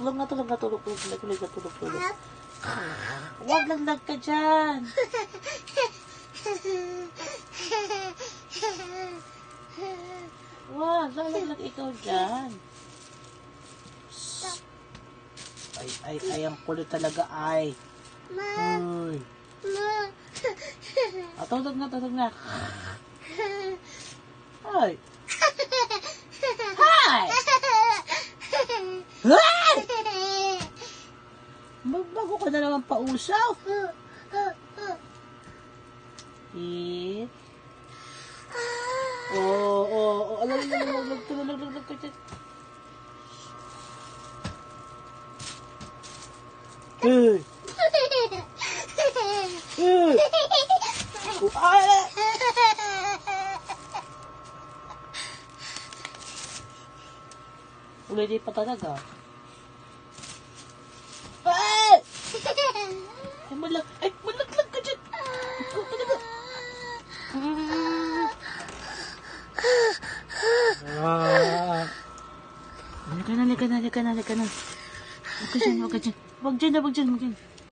Tulog na, tulog na, tulog. Huwag laglag ka dyan. Huwag, lalaglag ikaw dyan. Ay, ang kulit talaga, ay. Uy. Tulog na. Ay. Hi! Hi! Bago ka na naman pausaw. Eat. Lag ka dyan. Hey! Ulay pa talaga. Malaglag ka dyan. Ikaw talaga. Halika na. Huwag ka dyan. Huwag dyan.